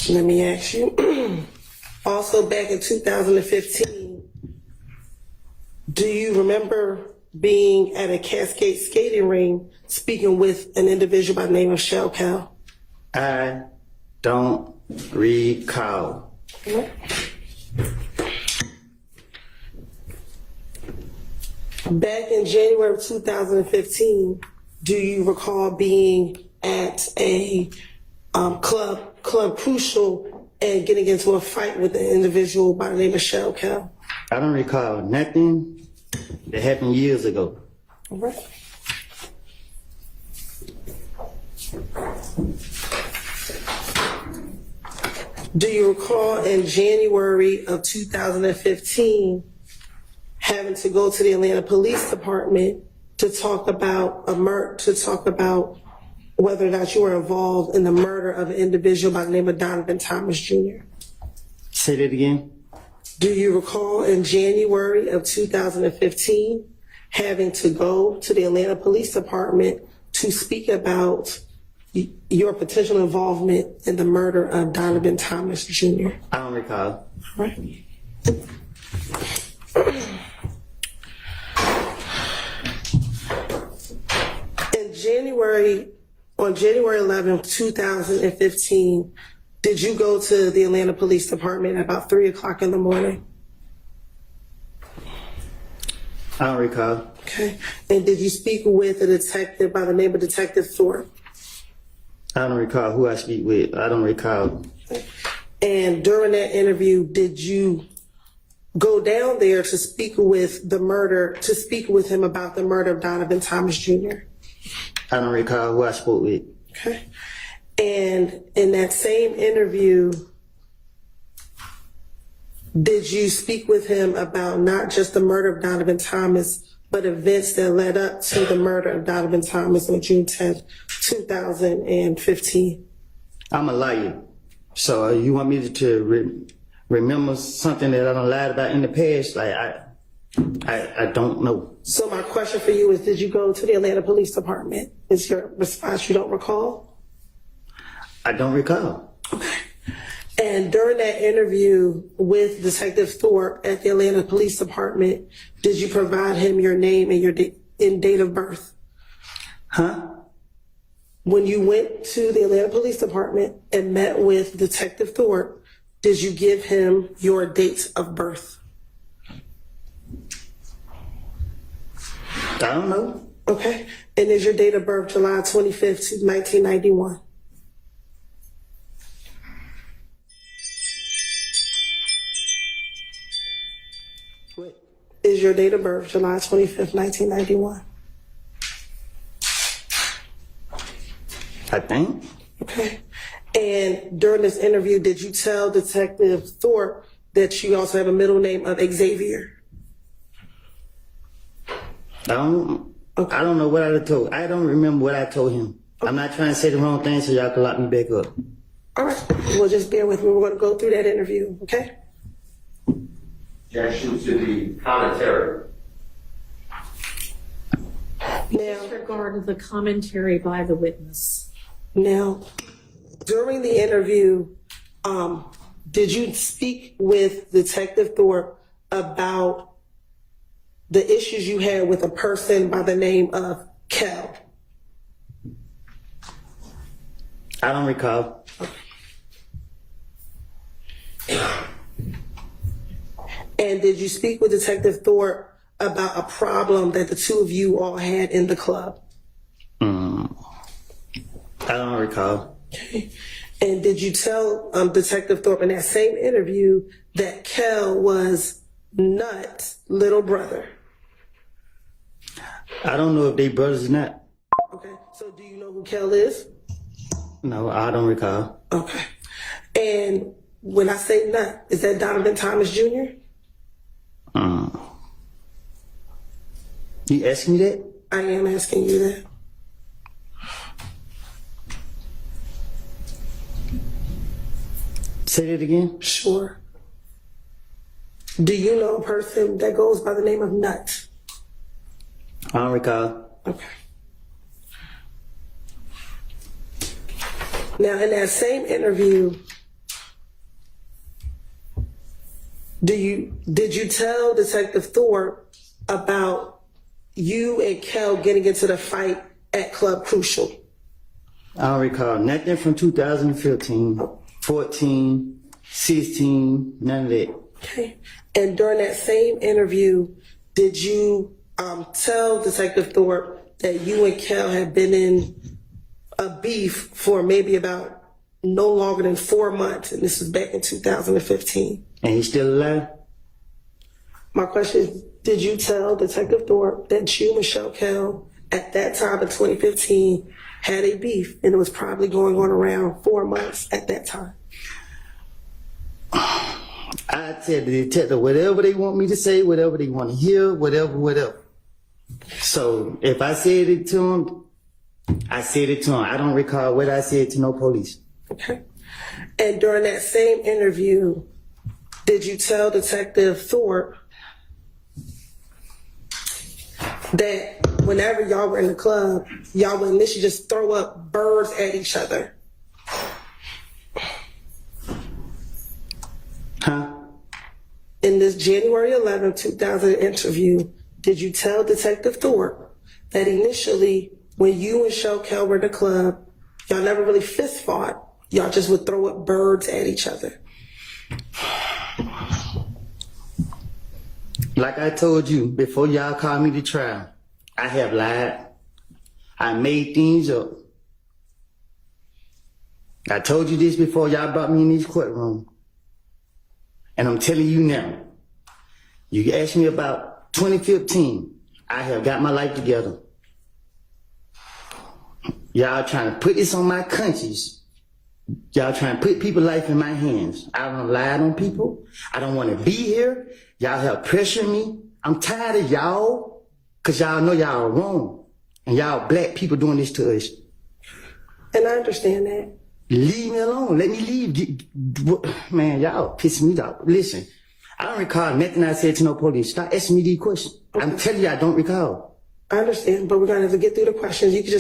Let me ask you. Also, back in 2015, do you remember being at a Cascade skating ring speaking with an individual by the name of Shell Cal? I don't recall. Back in January of 2015, do you recall being at a Club Crucial and getting into a fight with an individual by the name of Shell Cal? I don't recall nothing that happened years ago. All right. Do you recall in January of 2015 having to go to the Atlanta Police Department to talk about whether or not you were involved in the murder of an individual by the name of Donovan Thomas Jr.? Say that again. Do you recall in January of 2015 having to go to the Atlanta Police Department to speak about your potential involvement in the murder of Donovan Thomas Jr.? I don't recall. All right. On January 11th, 2015, did you go to the Atlanta Police Department at about 3 o'clock in the morning? I don't recall. Okay. And did you speak with a detective by the name of Detective Thorpe? I don't recall who I speak with. I don't recall. And during that interview, did you go down there to speak with him about the murder of Donovan Thomas Jr.? I don't recall who I spoke with. Okay. And in that same interview, did you speak with him about not just the murder of Donovan Thomas, but events that led up to the murder of Donovan Thomas on June 10th, 2015? I'm a liar. So you want me to remember something that I done lied about in the past? Like, I don't know. So my question for you is, did you go to the Atlanta Police Department? Is your response you don't recall? I don't recall. Okay. And during that interview with Detective Thorpe at the Atlanta Police Department, did you provide him your name and your date of birth? Huh? When you went to the Atlanta Police Department and met with Detective Thorpe, did you give him your date of birth? I don't know. Okay. And is your date of birth July 25th, 1991? What? Is your date of birth July 25th, 1991? I think. Okay. And during this interview, did you tell Detective Thorpe that you also have a middle name of Xavier? I don't know what I told. I don't remember what I told him. Okay. I'm not trying to say the wrong thing so y'all can lock me back up. All right. Well, just bear with me. We're going to go through that interview, okay? Objection to the commentary. Now, Disregard the commentary by the witness. Now, during the interview, did you speak with Detective Thorpe about the issues you had with a person by the name of Kel? I don't recall. And did you speak with Detective Thorpe about a problem that the two of you all had in the club? I don't recall. Okay. And did you tell Detective Thorpe in that same interview that Kel was Nut's little brother? I don't know if they brothers or not. Okay. So do you know who Kel is? No, I don't recall. Okay. And when I say Nut, is that Donovan Thomas Jr.? You asking me that? I am asking you that. Say that again? Sure. Do you know a person that goes by the name of Nut? I don't recall. Okay. Now, in that same interview, Did you tell Detective Thorpe about you and Kel getting into the fight at Club Crucial? I don't recall nothing from 2015, 14, 16, none of that. Okay. And during that same interview, did you tell Detective Thorpe that you and Kel had been in a beef for maybe about no longer than 4 months, and this was back in 2015? And he's still alive? My question is, did you tell Detective Thorpe that you, Michelle Kel, at that time in 2015, had a beef, and it was probably going on around 4 months at that time? I tell the detective whatever they want me to say, whatever they want to hear, whatever. So if I said it to him, I said it to him. I don't recall what I said to no police. Okay. And during that same interview, did you tell Detective Thorpe that whenever y'all were in the club, y'all would initially just throw up birds at each other? Huh? In this January 11, 2000 interview, did you tell Detective Thorpe that initially, when you and Michelle Kel were in the club, y'all never really fist fought, y'all just would throw up birds at each other? Like I told you, before y'all called me to trial, I have lied. I made things up. I told you this before y'all brought me in this courtroom. And I'm telling you now, you asked me about 2015, I have got my life together. Y'all trying to put this on my conscience. Y'all trying to put people's life in my hands. I don't lie on people. I don't want to be here. Y'all have pressured me. I'm tired of y'all, because y'all know y'all are wrong. And y'all black people doing this to us. And I understand that. Leave me alone. Let me leave. Man, y'all pissing me off. Listen, I don't recall nothing I said to no police. Stop asking me these questions. I'm telling you, I don't recall. I understand, but we're going to have to get through the questions. You can just